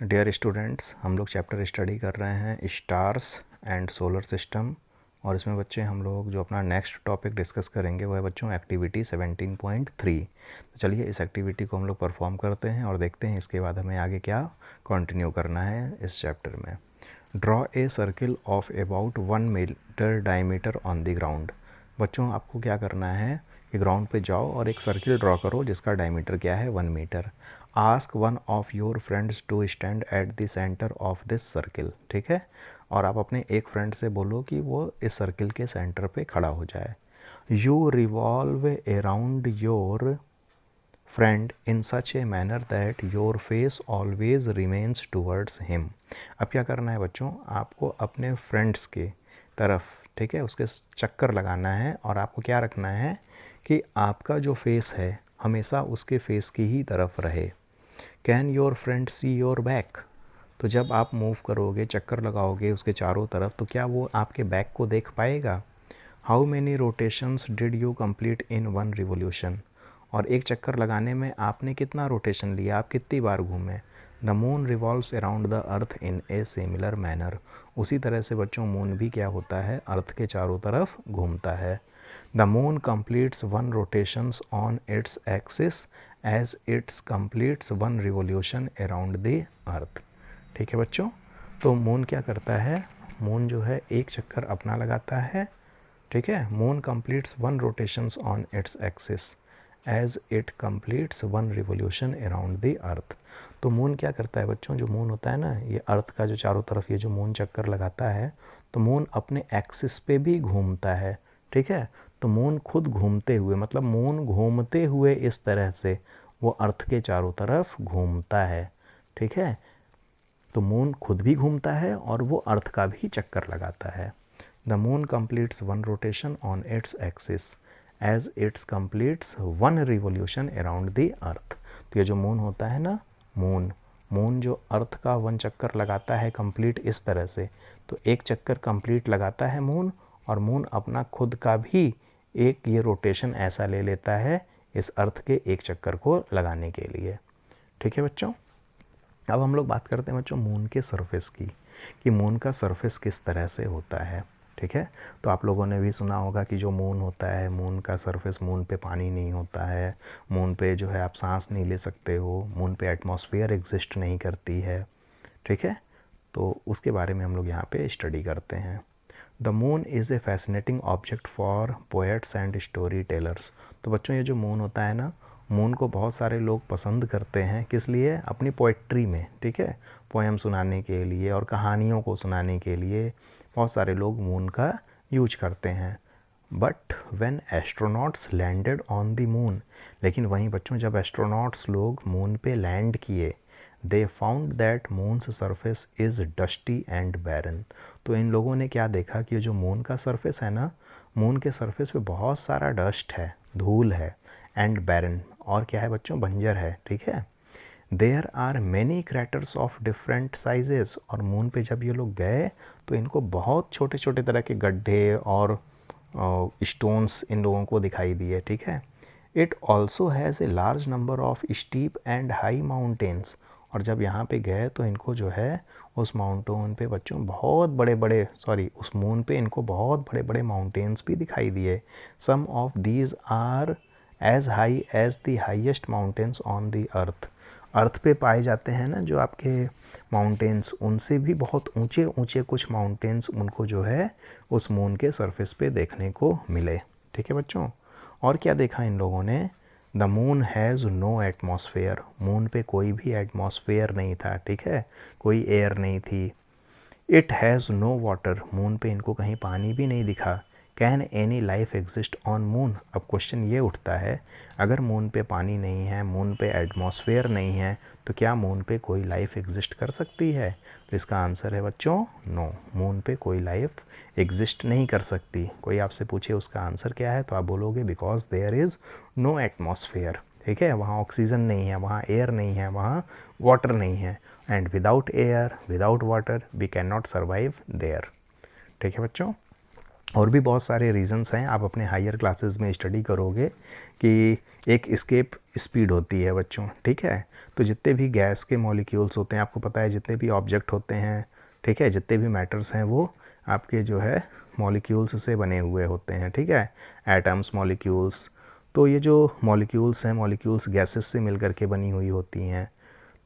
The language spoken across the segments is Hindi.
डियर स्टूडेंट्स, हम लोग चैप्टर स्टडी कर रहे हैं स्टार्स एंड सोलर सिस्टम। और इसमें बच्चे हम लोग जो अपना नेक्स्ट टॉपिक डिस्कस करेंगे वो है बच्चों एक्टिविटी 17.3। तो चलिए इस एक्टिविटी को हम लोग परफॉर्म करते हैं और देखते हैं इसके बाद हमें आगे क्या कंटिन्यू करना है इस चैप्टर में। Draw a circle of about 1 metre diameter on the ground. बच्चों आपको क्या करना है कि ग्राउंड पे जाओ और एक सर्किल ड्रॉ करो जिसका डायमीटर क्या है 1 metre. Ask one of your friends to stand at the centre of this circle. ठीक है, और आप अपने एक फ्रेंड से बोलो कि वो इस सर्किल के सेंटर पे खड़ा हो जाए। You revolve around your friend in such a manner that your face always remains towards him. अब क्या करना है बच्चों, आपको अपने फ्रेंड्स के तरफ, ठीक है, उसके चक्कर लगाना है और आपको क्या रखना है कि आपका जो फेस है हमेशा उसके फेस की ही तरफ रहे। Can your friend see your back. तो जब आप मूव करोगे, चक्कर लगाओगे उसके चारों तरफ, तो क्या वो आपके बैक को देख पाएगा। How many rotations did you complete in one revolution. और एक चक्कर लगाने में आपने कितना रोटेशन लिया, आप कितनी बार घूमे। The moon revolves around the earth in a similar manner. उसी तरह से बच्चों मून भी क्या होता है, अर्थ के चारों तरफ घूमता है। The moon completes one rotations on its axis as its completes one revolution around the earth. ठीक है बच्चों, तो मून क्या करता है, मून जो है एक चक्कर अपना लगाता है। ठीक है, moon completes one rotations on its axis as it completes one revolution around the earth. तो मून क्या करता है बच्चों, जो मून होता है ना, ये अर्थ का जो चारों तरफ ये जो मून चक्कर लगाता है, तो मून अपने एक्सिस पे भी घूमता है। ठीक है, तो मून खुद घूमते हुए, मतलब मून घूमते हुए इस तरह से वो अर्थ के चारों तरफ घूमता है। ठीक है, तो मून खुद भी घूमता है और वो अर्थ का भी चक्कर लगाता है। The moon completes one rotation on its axis as its completes one revolution around the earth. तो ये जो मून होता है ना, मून मून जो अर्थ का वन चक्कर लगाता है कंप्लीट इस तरह से, तो एक चक्कर कंप्लीट लगाता है मून, और मून अपना खुद का भी एक ये रोटेशन ऐसा ले लेता है इस अर्थ के एक चक्कर को लगाने के लिए। ठीक है बच्चों, अब हम लोग बात करते हैं बच्चों मून के सरफेस की, कि मून का सरफेस किस तरह से होता है। ठीक है, तो आप लोगों ने भी सुना होगा कि जो मून होता है, मून का सरफेस, मून पे पानी नहीं होता है, मून पे जो है आप सांस नहीं ले सकते हो, मून पे एटमॉस्फेयर एग्जिस्ट नहीं करती है। ठीक है, तो उसके बारे में हम लोग यहाँ पे स्टडी करते हैं। The moon is a fascinating object for poets and story tellers. तो बच्चों ये जो मून होता है ना, मून को बहुत सारे लोग पसंद करते हैं, किस लिए, अपनी पोइट्री में। ठीक है, पोएम सुनाने के लिए और कहानियों को सुनाने के लिए बहुत सारे लोग मून का यूज करते हैं। But when astronauts landed on the moon, लेकिन वहीं बच्चों जब एस्ट्रोनॉट्स लोग मून पे लैंड किए, they found that moon's surface is dusty and barren. तो इन लोगों ने क्या देखा कि जो मून का सरफेस है ना, मून के सरफेस पे बहुत सारा डस्ट है, धूल है, एंड बैरन, और क्या है बच्चों, बंजर है। ठीक है, there are many craters of different sizes. और मून पे जब ये लोग गए तो इनको बहुत छोटे छोटे तरह के गड्ढे और स्टोन्स इन लोगों को दिखाई दिए। ठीक है, it also has a large number of steep and high mountains. और जब यहाँ पे गए तो इनको जो है उस माउंटेन पे बच्चों बहुत बड़े बड़े, सॉरी, उस मून पे इनको बहुत बड़े बड़े माउंटेन्स भी दिखाई दिए। Some of these are as high as the highest mountains on the earth. Earth पे पाए जाते हैं ना जो आपके माउंटेन्स, उनसे भी बहुत ऊंचे ऊंचे कुछ माउंटेन्स उनको जो है उस मून के सरफेस पे देखने को मिले। ठीक है बच्चों, और क्या देखा इन लोगों ने, the moon has no atmosphere. Moon पे कोई भी एटमॉस्फेयर नहीं था। ठीक है, कोई एयर नहीं थी। It has no water. Moon पे इनको कहीं पानी भी नहीं दिखा। Can any life exist on moon. अब क्वेश्चन ये उठता है, अगर मून पे पानी नहीं है, मून पे एटमॉस्फेयर नहीं है, तो क्या मून पे कोई लाइफ एग्जिस्ट कर सकती है। तो इसका आंसर है बच्चों नो, मून पे कोई लाइफ एग्जिस्ट नहीं कर सकती। कोई आपसे पूछे उसका आंसर क्या है, तो आप बोलोगे because there is no atmosphere. ठीक है, वहाँ ऑक्सीजन नहीं है, वहाँ एयर नहीं है, वहाँ वाटर नहीं है, and without air without water we can not survive there. ठीक है बच्चों, और भी बहुत सारे रीजंस हैं, आप अपने हायर क्लासेस में स्टडी करोगे कि एक एस्केप स्पीड होती है बच्चों। ठीक है, तो जितने भी गैस के मॉलिक्यूल्स होते हैं, आपको पता है जितने भी ऑब्जेक्ट होते हैं, ठीक है, जितने भी मैटर्स हैं वो आपके जो है मॉलिक्यूल्स से बने हुए होते हैं, ठीक है, एटम्स, मॉलिक्यूल्स। तो ये जो मॉलिक्यूल्स हैं, मॉलिक्यूल्स गैसेस से मिल करके बनी हुई होती हैं।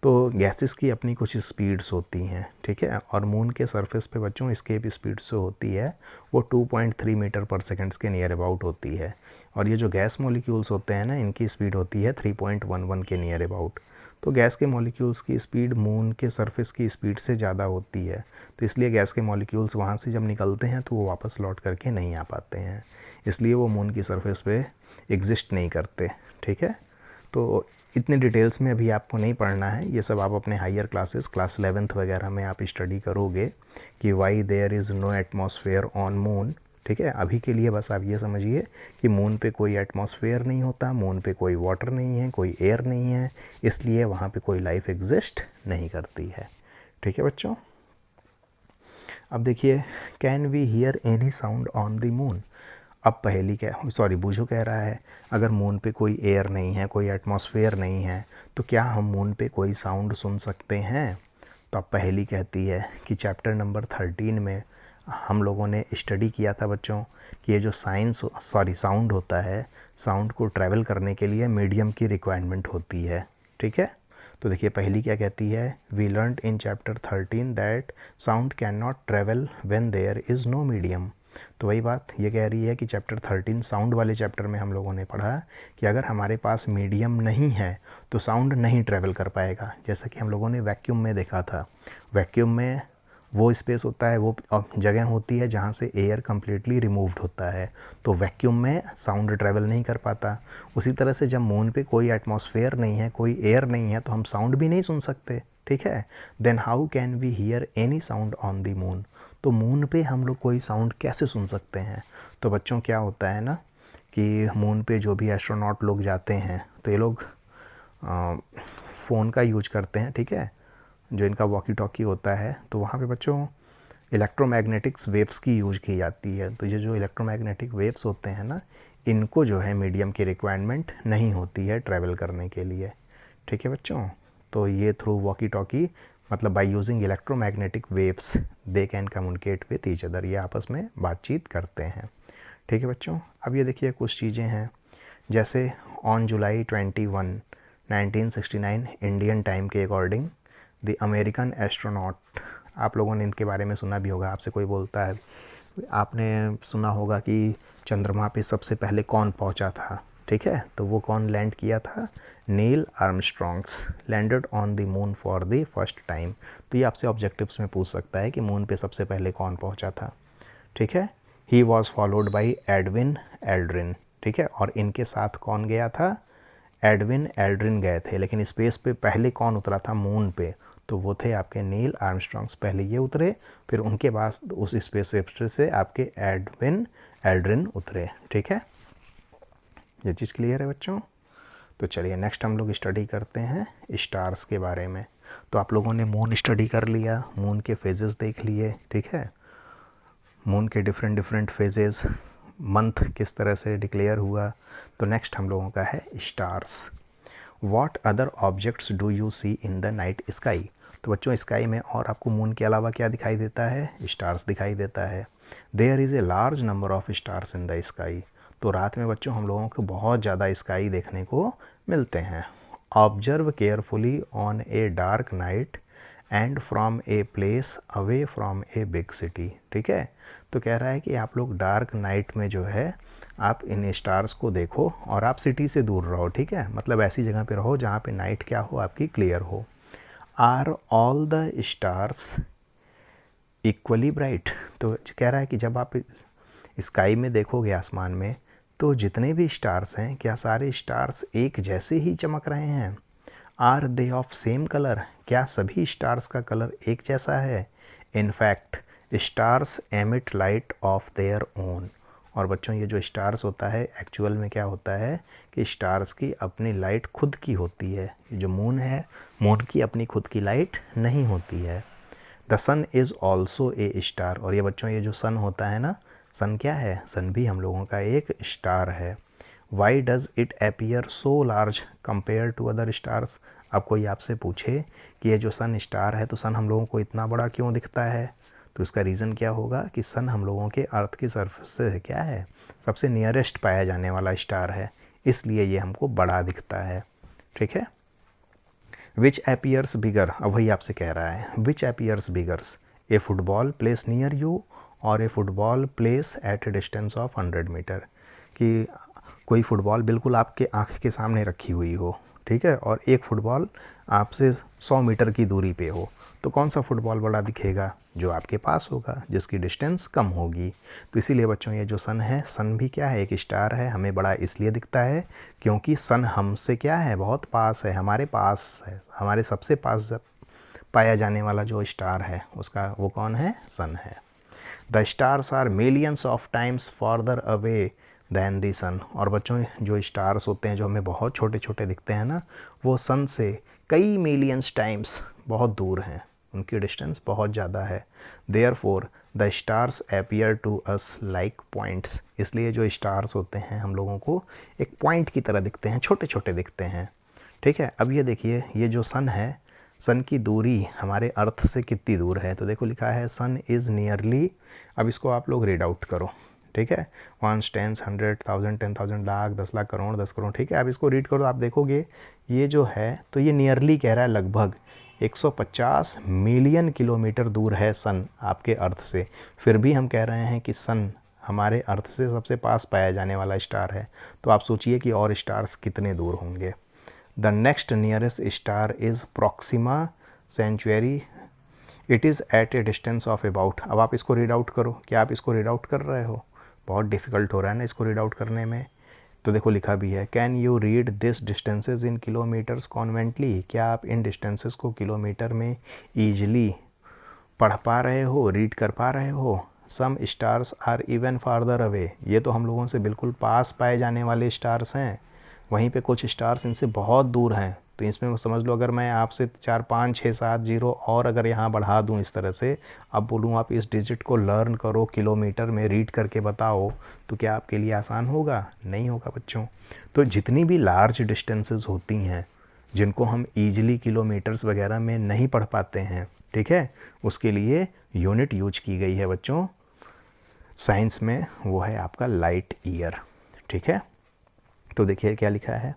तो गैसेस की अपनी कुछ स्पीड्स होती हैं, ठीक है, और मून के सरफेस पे बच्चों एस्केप स्पीड जो होती है वो 2.3 मीटर पर सेकेंड्स के नियर अबाउट होती है। और ये जो गैस मॉलिक्यूल्स होते हैं ना, इनकी स्पीड होती है 3.11 के नियर अबाउट। तो गैस के मॉलिक्यूल्स की स्पीड मून के सरफेस की स्पीड से ज़्यादा होती है, तो इसलिए गैस के मॉलिक्यूल्स वहाँ से जब निकलते हैं तो वो वापस लौट करके नहीं आ पाते हैं, इसलिए वो मून की सरफेस पे एग्जिस्ट नहीं करते, ठीक है। तो इतने डिटेल्स में अभी आपको नहीं पढ़ना है, ये सब आप अपने हायर क्लासेस क्लास 11th वगैरह में आप स्टडी करोगे कि why there is no atmosphere on moon, ठीक है। अभी के लिए बस आप ये समझिए कि मून पे कोई एटमॉस्फेयर नहीं होता, मून पे कोई वाटर नहीं है, कोई एयर नहीं है, इसलिए वहाँ पे कोई लाइफ एग्जिस्ट नहीं करती है, ठीक है बच्चों। अब देखिए, can we hear any sound on the moon. अब पहेली क्या, सॉरी बूझो कह रहा है अगर मून पे कोई एयर नहीं है, कोई एटमॉस्फेयर नहीं है, तो क्या हम मून पे कोई साउंड सुन सकते हैं। तो अब पहेली कहती है कि चैप्टर नंबर 13 में हम लोगों ने स्टडी किया था बच्चों कि ये जो साउंड होता है, साउंड को ट्रैवल करने के लिए मीडियम की रिक्वायरमेंट होती है, ठीक है। तो देखिए पहली क्या कहती है, we learned in chapter 13 that sound can not travel when there is no medium. तो वही बात ये कह रही है कि चैप्टर 13 साउंड वाले चैप्टर में हम लोगों ने पढ़ा कि अगर हमारे पास मीडियम नहीं है तो साउंड नहीं ट्रैवल कर पाएगा। जैसा कि हम लोगों ने वैक्यूम में देखा था, वैक्यूम में वो स्पेस होता है, वो जगह होती है जहाँ से एयर कम्प्लीटली रिमूव्ड होता है, तो वैक्यूम में साउंड ट्रैवल नहीं कर पाता। उसी तरह से जब मून पे कोई एटमॉस्फेयर नहीं है, कोई एयर नहीं है, तो हम साउंड भी नहीं सुन सकते, ठीक है। Then how can we hear any sound on the moon. तो मून पे हम लोग कोई साउंड कैसे सुन सकते हैं। तो बच्चों क्या होता है ना कि मून पे जो भी एस्ट्रोनॉट लोग जाते हैं तो ये लोग फ़ोन का यूज करते हैं, ठीक है, जो इनका वॉकी टॉकी होता है, तो वहाँ पे बच्चों इलेक्ट्रोमैग्नेटिक्स वेव्स की यूज की जाती है। तो ये जो इलेक्ट्रोमैग्नेटिक वेव्स होते हैं ना, इनको जो है मीडियम की रिक्वायरमेंट नहीं होती है ट्रैवल करने के लिए, ठीक है बच्चों। तो ये थ्रू वॉकी टॉकी मतलब by using electromagnetic waves they can communicate with each other, ये आपस में बातचीत करते हैं, ठीक है बच्चों। अब ये देखिए कुछ चीज़ें हैं, जैसे ऑन जुलाई 21, 1969 इंडियन टाइम के अकॉर्डिंग द अमेरिकन एस्ट्रोनॉट, आप लोगों ने इनके बारे में सुना भी होगा, आपसे कोई बोलता है, आपने सुना होगा कि चंद्रमा पे सबसे पहले कौन पहुंचा था, ठीक है, तो वो कौन लैंड किया था, Neil Armstrongs landed on the moon for the first time. तो ये आपसे ऑब्जेक्टिव्स में पूछ सकता है कि मून पे सबसे पहले कौन पहुंचा था, ठीक है। He was followed by Edwin Aldrin, ठीक है, और इनके साथ कौन गया था, एडविन एल्ड्रिन गए थे। लेकिन स्पेस पे पहले कौन उतरा था मून पे, तो वो थे आपके नील आर्मस्ट्रॉन्ग्स, पहले ये उतरे, फिर उनके बाद उस स्पेसशिप से आपके एडविन एल्ड्रिन उतरे, ठीक है। ये चीज़ क्लियर है बच्चों। तो चलिए नेक्स्ट हम लोग स्टडी करते हैं स्टार्स के बारे में। तो आप लोगों ने मून स्टडी कर लिया, मून के फेजेस देख लिए, ठीक है, मून के डिफरेंट डिफरेंट फेजेस, मंथ किस तरह से डिक्लेयर हुआ। तो नेक्स्ट हम लोगों का है stars. What other objects do you see in the night sky. तो बच्चों स्काई में और आपको मून के अलावा क्या दिखाई देता है, स्टार्स दिखाई देता है। There is a large number of stars in the sky. तो रात में बच्चों हम लोगों को बहुत ज़्यादा स्काई देखने को मिलते हैं। Observe carefully on a dark night and from a place away from a big city, ठीक है। तो कह रहा है कि आप लोग डार्क नाइट में जो है आप इन स्टार्स को देखो और आप सिटी से दूर रहो, ठीक है, मतलब ऐसी जगह पे रहो जहाँ पे नाइट क्या हो, आपकी क्लियर हो। Are all the stars equally bright. तो कह रहा है कि जब आप स्काई में देखोगे आसमान में, तो जितने भी स्टार्स हैं क्या सारे स्टार्स एक जैसे ही चमक रहे हैं। Are they of same colour, क्या सभी स्टार्स का कलर एक जैसा है। In fact stars emit light of their own. और बच्चों ये जो स्टार्स होता है एक्चुअल में क्या होता है कि स्टार्स की अपनी लाइट खुद की होती है। ये जो मून है, मून की अपनी खुद की लाइट नहीं होती है। The sun is also a star. और ये बच्चों ये जो सन होता है ना, सन क्या है, सन भी हम लोगों का एक स्टार है। Why does it appear so large compare to other stars. अब कोई आपसे पूछे कि ये जो सन स्टार है तो सन हम लोगों को इतना बड़ा क्यों दिखता है, तो इसका रीज़न क्या होगा कि सन हम लोगों के अर्थ की सरफेस से क्या है, सबसे नियरेस्ट पाया जाने वाला स्टार है, इसलिए ये हमको बड़ा दिखता है। ठीक है। विच एपियर्स बिगर, अब वही आपसे कह रहा है, which appears biggers, a football place near you और a football place at a distance of 100 metre, कि कोई फुटबॉल बिल्कुल आपके आँख के सामने रखी हुई हो, ठीक है, और एक फुटबॉल आपसे 100 मीटर की दूरी पे हो, तो कौन सा फुटबॉल बड़ा दिखेगा, जो आपके पास होगा, जिसकी डिस्टेंस कम होगी। तो इसीलिए बच्चों ये जो सन है, सन भी क्या है, एक स्टार है, हमें बड़ा इसलिए दिखता है क्योंकि सन हमसे क्या है, बहुत पास है, हमारे पास है, हमारे सबसे पास पाया जाने वाला जो स्टार है उसका वो कौन है, सन है। The stars are millions of times farther away than the sun, और बच्चों जो स्टार्स होते हैं जो हमें बहुत छोटे छोटे दिखते हैं ना, वो सन से कई मिलियंस टाइम्स बहुत दूर हैं, उनकी डिस्टेंस बहुत ज़्यादा है। Therefore the stars appear to us like points, इसलिए जो स्टार्स होते हैं हम लोगों को एक पॉइंट की तरह दिखते हैं, छोटे छोटे दिखते हैं। ठीक है। अब ये देखिए, ये जो सन है, सन की दूरी हमारे अर्थ से कितनी दूर है, तो देखो लिखा है सन इज़ नियरली, अब इसको आप लोग रीड आउट करो। ठीक है, 1 10 100 1000 10,000 लाख 10 लाख करोड़ 10 करोड़। ठीक है, आप इसको रीड करो, आप देखोगे ये जो है तो ये नियरली कह रहा है, लगभग 150 मिलियन किलोमीटर दूर है सन आपके अर्थ से। फिर भी हम कह रहे हैं कि सन हमारे अर्थ से सबसे पास पाया जाने वाला स्टार है, तो आप सोचिए कि और स्टार्स कितने दूर होंगे। The next nearest star is Proxima Centauri, it is at a distance of about, अब आप इसको रीड आउट करो, क्या आप इसको रीड आउट कर रहे हो, बहुत डिफ़िकल्ट हो रहा है ना इसको रीड आउट करने में। तो देखो लिखा भी है, can you read this distances in kilometres conveniently, क्या आप इन डिस्टेंसेस को किलोमीटर में ईजिली पढ़ पा रहे हो, रीड कर पा रहे हो। Some stars are even farther away, ये तो हम लोगों से बिल्कुल पास पाए जाने वाले स्टार्स हैं, वहीं पे कुछ स्टार्स इनसे बहुत दूर हैं। तो इसमें समझ लो, अगर मैं आपसे 4 5 6 7 जीरो और अगर यहाँ बढ़ा दूँ इस तरह से, अब बोलूँ आप इस डिजिट को लर्न करो, किलोमीटर में रीड करके बताओ, तो क्या आपके लिए आसान होगा, नहीं होगा बच्चों। तो जितनी भी लार्ज डिस्टेंसेस होती हैं जिनको हम ईजिली किलोमीटर्स वगैरह में नहीं पढ़ पाते हैं, ठीक है, उसके लिए यूनिट यूज की गई है बच्चों साइंस में, वो है आपका लाइट ईयर। ठीक है, तो देखिए क्या लिखा है,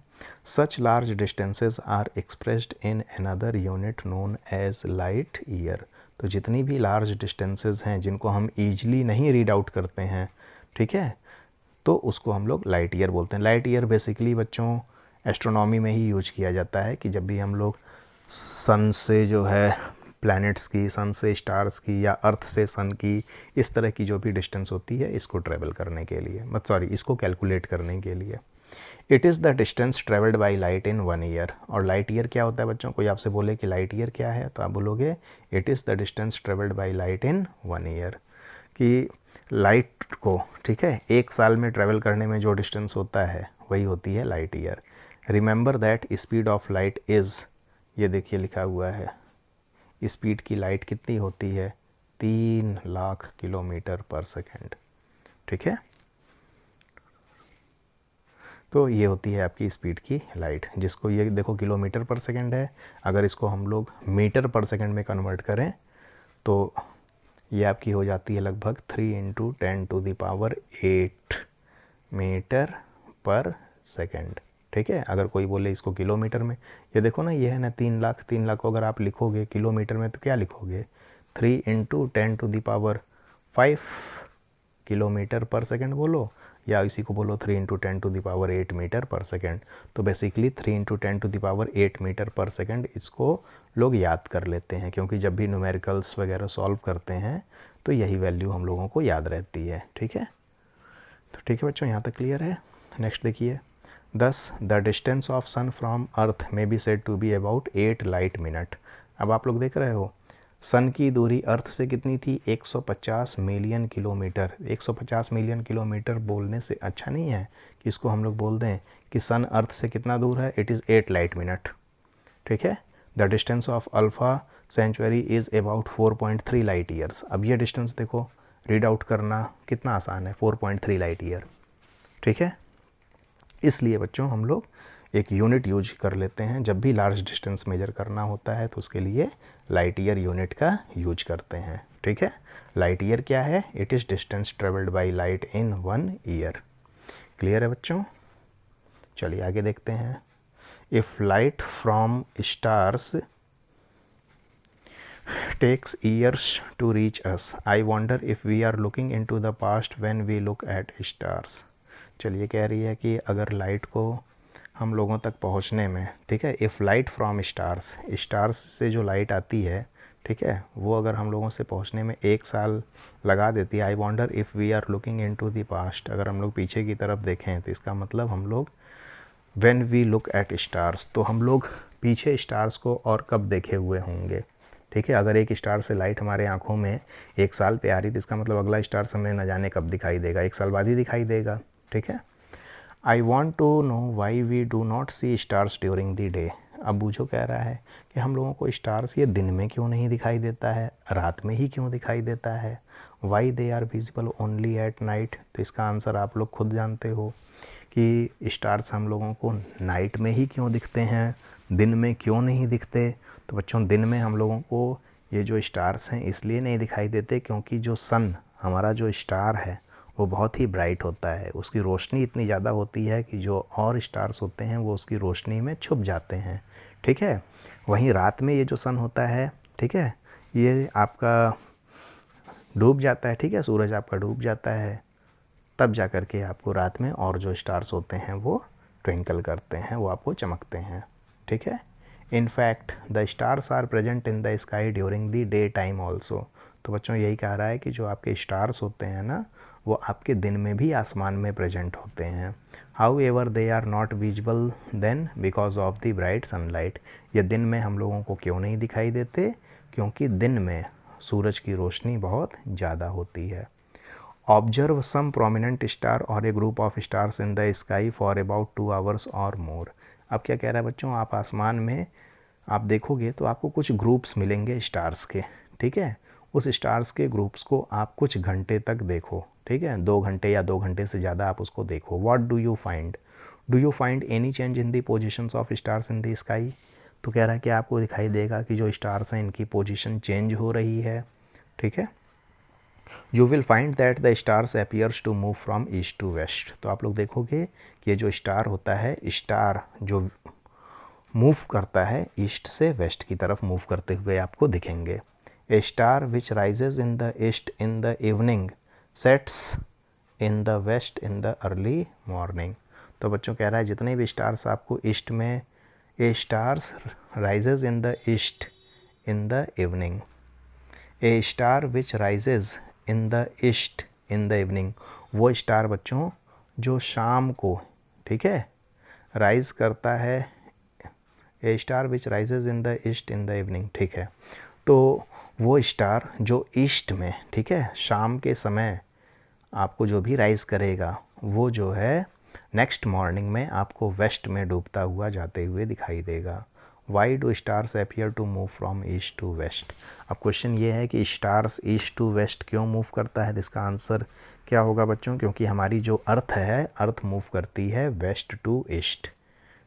such large distances are expressed in another unit known as light year. तो जितनी भी लार्ज डिस्टेंसेस हैं जिनको हम ईजिली नहीं रीड आउट करते हैं, ठीक है, तो उसको हम लोग लाइट ईयर बोलते हैं। लाइट ईयर बेसिकली बच्चों एस्ट्रोनॉमी में ही यूज किया जाता है कि जब भी हम लोग सन से जो है प्लैनेट्स की, सन से स्टार्स की, या अर्थ से सन की, इस तरह की जो भी डिस्टेंस होती है इसको ट्रेवल करने के लिए, इसको कैलकुलेट करने के लिए। It is the distance travelled by light in 1 year. और लाइट ईयर क्या होता है बच्चों, कोई आपसे बोले कि लाइट ईयर क्या है, तो आप बोलोगे it is the distance travelled by light in 1 year, कि लाइट को, ठीक है, एक साल में ट्रैवल करने में जो डिस्टेंस होता है वही होती है light year. Remember that speed of light is, ये देखिए लिखा हुआ है, स्पीड की लाइट कितनी होती है, 3 लाख किलोमीटर पर सेकेंड। ठीक है, तो ये होती है आपकी स्पीड की लाइट, जिसको ये देखो किलोमीटर पर सेकेंड है, अगर इसको हम लोग मीटर पर सेकेंड में कन्वर्ट करें तो ये आपकी हो जाती है लगभग 3 × 10⁸ मीटर पर सेकेंड। ठीक है, अगर कोई बोले इसको किलोमीटर में, ये देखो ना, ये है ना 3 लाख, 3 लाख को अगर आप लिखोगे किलोमीटर में तो क्या लिखोगे, 3 × 10⁵ किलोमीटर पर सेकेंड बोलो, या इसी को बोलो 3 × 10⁸ मीटर पर सेकेंड। तो बेसिकली 3 × 10⁸ मीटर पर सेकेंड इसको लोग याद कर लेते हैं, क्योंकि जब भी न्यूमेरिकल्स वगैरह सॉल्व करते हैं तो यही वैल्यू हम लोगों को याद रहती है। ठीक है, तो ठीक है बच्चों, यहाँ तक क्लियर है। नेक्स्ट देखिए, thus the distance of sun from earth may be said to be about 8 light minute. अब आप लोग देख रहे हो सन की दूरी अर्थ से कितनी थी, 150 मिलियन किलोमीटर। 150 मिलियन किलोमीटर बोलने से अच्छा नहीं है कि इसको हम लोग बोल दें कि सन अर्थ से कितना दूर है, इट इज़ 8 लाइट मिनट। ठीक है, the distance of Alpha Centauri is about 4.3 light years. अब ये डिस्टेंस देखो, रीड आउट करना कितना आसान है, 4.3 लाइट ईयर। ठीक है, इसलिए बच्चों हम लोग एक यूनिट यूज कर लेते हैं। जब भी लार्ज डिस्टेंस मेजर करना होता है तो उसके लिए लाइट ईयर यूनिट का यूज करते हैं। ठीक है, लाइट ईयर क्या है? It is distance travelled by light in 1 year. Clear है बच्चों? चलिए आगे देखते हैं। If light from stars takes years to reach us, I wonder if we are looking into the past when we look at stars। चलिए कह रही है कि अगर लाइट को हम लोगों तक पहुंचने में, ठीक है, if light from stars, stars से जो लाइट आती है, ठीक है, वो अगर हम लोगों से पहुंचने में 1 साल लगा देती है, I wonder if we are looking into the past, अगर हम लोग पीछे की तरफ देखें तो इसका मतलब हम लोग when we look at stars, तो हम लोग पीछे स्टार्स को और कब देखे हुए होंगे। ठीक है, अगर एक स्टार से लाइट हमारे आंखों में 1 साल पे आ रही तो इसका मतलब अगला स्टार हमें न जाने कब दिखाई देगा, 1 साल बाद ही दिखाई देगा। ठीक है, I want to know why we do not see stars during the day. अब बूझो कह रहा है कि हम लोगों को स्टार्स ये दिन में क्यों नहीं दिखाई देता है, रात में ही क्यों दिखाई देता है। Why they are visible only at night, तो इसका आंसर आप लोग खुद जानते हो कि स्टार्स हम लोगों को नाइट में ही क्यों दिखते हैं, दिन में क्यों नहीं दिखते। तो बच्चों दिन में हम लोगों को ये जो स्टार्स हैं इसलिए नहीं दिखाई देते क्योंकि जो सन, हमारा जो स्टार है, वो बहुत ही ब्राइट होता है, उसकी रोशनी इतनी ज़्यादा होती है कि जो और स्टार्स होते हैं वो उसकी रोशनी में छुप जाते हैं। ठीक है, वहीं रात में ये जो सन होता है, ठीक है, ये आपका डूब जाता है। ठीक है, सूरज आपका डूब जाता है, तब जा कर के आपको रात में और जो स्टार्स होते हैं वो ट्विंकल करते हैं, वो आपको चमकते हैं। ठीक है, in fact the stars are present in the sky during the day time also. तो बच्चों यही कह रहा है कि जो आपके स्टार्स होते हैं ना, वो आपके दिन में भी आसमान में प्रेजेंट होते हैं। However they are not visible then because of the bright sunlight. ये दिन में हम लोगों को क्यों नहीं दिखाई देते? क्योंकि दिन में सूरज की रोशनी बहुत ज़्यादा होती है। ऑब्जर्व सम प्रोमिनेंट स्टार और a group of stars in the sky for about 2 hours और मोर। अब क्या कह रहा है बच्चों, आप आसमान में आप देखोगे तो आपको कुछ ग्रुप्स मिलेंगे स्टार्स के। ठीक है, उस स्टार्स के ग्रुप्स को आप कुछ घंटे तक देखो। ठीक है, 2 घंटे या 2 घंटे से ज़्यादा आप उसको देखो। What do you find? Do you find any change in the positions of stars in the sky? तो कह रहा है कि आपको दिखाई देगा कि जो स्टार्स हैं इनकी पोजिशन चेंज हो रही है। ठीक है, you will find that the stars appears to move from east to west. तो आप लोग देखोगे कि ये जो स्टार होता है, स्टार जो मूव करता है ईस्ट से वेस्ट की तरफ मूव करते हुए आपको दिखेंगे। A star which rises in the east in the evening sets in the west in the early morning. तो बच्चों कह रहा है जितने भी स्टार्स आपको ईस्ट में, a stars rises in the east in the evening, a star which rises in the east in the evening, वो स्टार बच्चों जो शाम को, ठीक है, राइज करता है। A star which rises in the east in the evening, ठीक है, तो वो स्टार जो ईस्ट में, ठीक है, शाम के समय आपको जो भी राइज करेगा वो जो है नेक्स्ट मॉर्निंग में आपको वेस्ट में डूबता हुआ जाते हुए दिखाई देगा। Why do stars appear to move from east to west. अब क्वेश्चन ये है कि स्टार्स ईस्ट टू वेस्ट क्यों मूव करता है। इसका आंसर क्या होगा बच्चों? क्योंकि हमारी जो अर्थ है, अर्थ मूव करती है वेस्ट टू ईस्ट।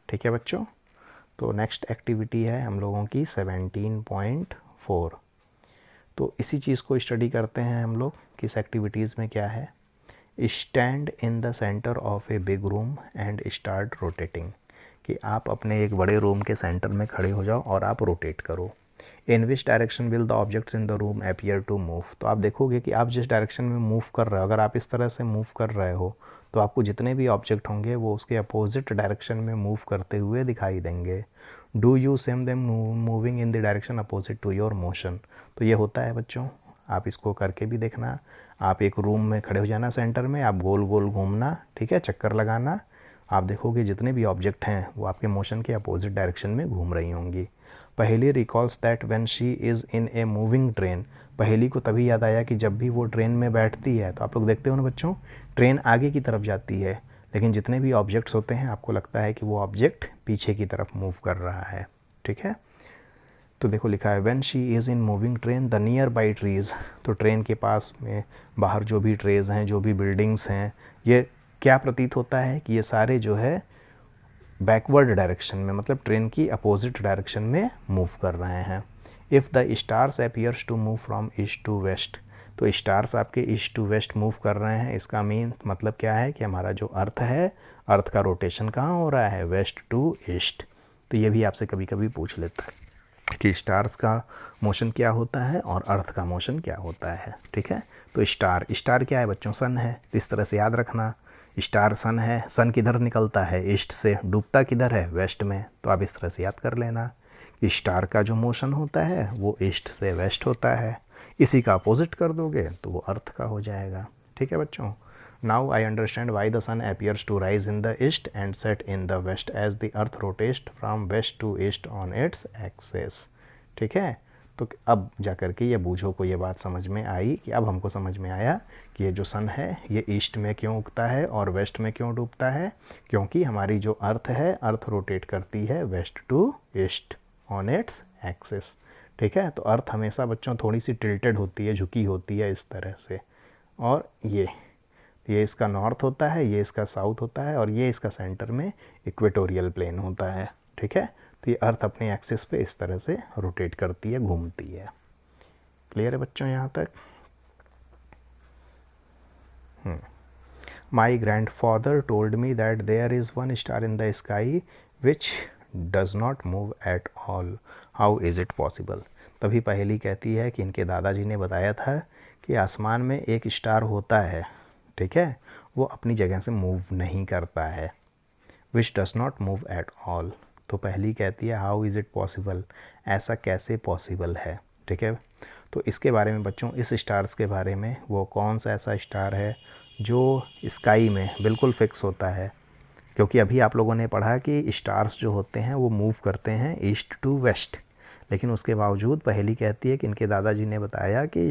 ठीक है बच्चों, तो नेक्स्ट एक्टिविटी है हम लोगों की 17.4। तो इसी चीज़ को स्टडी करते हैं हम लोग। किस एक्टिविटीज़ में क्या है। Stand in the centre of a big room and start rotating, कि आप अपने एक बड़े रूम के सेंटर में खड़े हो जाओ और आप रोटेट करो। In which direction will the objects in the room appear to move. तो आप देखोगे कि आप जिस डायरेक्शन में मूव कर रहे हो, अगर आप इस तरह से मूव कर रहे हो तो आपको जितने भी ऑब्जेक्ट होंगे वो उसके अपोजिट डायरेक्शन में मूव करते हुए दिखाई देंगे। Do you same them moving in the direction opposite to your motion. तो ये होता है बच्चों, आप इसको करके भी देखना। आप एक रूम में खड़े हो जाना सेंटर में, आप गोल गोल घूमना, ठीक है, चक्कर लगाना। आप देखोगे जितने भी ऑब्जेक्ट हैं वो आपके मोशन के अपोजिट डायरेक्शन में घूम रही होंगी। पहेली recalls that when she is in a moving train. पहेली को तभी याद आया कि जब भी वो ट्रेन में बैठती है, तो आप लोग देखते हो ना बच्चों, ट्रेन आगे की तरफ जाती है, लेकिन जितने भी ऑब्जेक्ट्स होते हैं आपको लगता है कि वो ऑब्जेक्ट पीछे की तरफ मूव कर रहा है। ठीक है, तो देखो लिखा है when she is in moving train the near by trees. तो ट्रेन के पास में बाहर जो भी ट्रेज हैं, जो भी बिल्डिंग्स हैं, ये क्या प्रतीत होता है कि ये सारे जो है बैकवर्ड डायरेक्शन में, मतलब ट्रेन की अपोजिट डायरेक्शन में मूव कर रहे हैं। If the stars appears to move from east to west, तो स्टार्स आपके ईस्ट टू वेस्ट मूव कर रहे हैं, इसका मेन मतलब क्या है कि हमारा जो अर्थ है, अर्थ का रोटेशन कहाँ हो रहा है, वेस्ट टू ईस्ट। तो ये भी आपसे कभी कभी पूछ लेता है कि स्टार्स का मोशन क्या होता है और अर्थ का मोशन क्या होता है। ठीक है, तो स्टार, स्टार क्या है बच्चों, सन है। तो इस तरह से याद रखना, स्टार सन है, सन किधर निकलता है, ईस्ट से, डूबता किधर है, वेस्ट में। तो आप इस तरह से याद कर लेना कि स्टार का जो मोशन होता है वो ईस्ट से वेस्ट होता है, इसी का अपोजिट कर दोगे तो वो अर्थ का हो जाएगा। ठीक है बच्चों, now I understand why the sun appears to rise in the east and set in the west as the earth rotates from west to east on its axis. ठीक है, तो अब जा कर के ये बूझो को ये बात समझ में आई कि अब हमको समझ में आया कि ये जो सन है ये ईस्ट में क्यों उगता है और वेस्ट में क्यों डूबता है, क्योंकि हमारी जो अर्थ है, अर्थ रोटेट करती है west to east on its axis. ठीक है, तो अर्थ हमेशा बच्चों थोड़ी सी टिल्टेड होती है, झुकी होती है इस तरह से, और ये इसका नॉर्थ होता है, ये इसका साउथ होता है, और ये इसका सेंटर में इक्वेटोरियल प्लेन होता है। ठीक है, तो ये अर्थ अपने एक्सिस पे इस तरह से रोटेट करती है, घूमती है। क्लियर है बच्चों यहाँ तक? My grandfather told me that there is one star in the sky which does not move at all, how is it possible. तभी पहेली कहती है कि इनके दादाजी ने बताया था कि आसमान में एक स्टार होता है, ठीक है, वो अपनी जगह से मूव नहीं करता है, विच does not move at all. तो पहली कहती है हाउ इज़ इट पॉसिबल, ऐसा कैसे पॉसिबल है। ठीक है, तो इसके बारे में बच्चों, इस स्टार्स के बारे में, वो कौन सा ऐसा स्टार है जो स्काई में बिल्कुल फिक्स होता है, क्योंकि अभी आप लोगों ने पढ़ा कि स्टार्स जो होते हैं वो मूव करते हैं ईस्ट टू वेस्ट, लेकिन उसके बावजूद पहेली कहती है कि इनके दादाजी ने बताया कि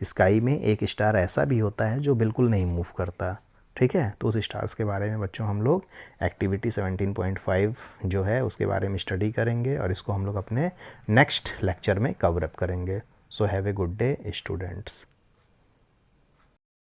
स्काई में एक स्टार ऐसा भी होता है जो बिल्कुल नहीं मूव करता। ठीक है, तो उस स्टार्स के बारे में बच्चों हम लोग एक्टिविटी 17.5 जो है उसके बारे में स्टडी करेंगे, और इसको हम लोग अपने नेक्स्ट लेक्चर में कवर अप करेंगे। So have a good day students.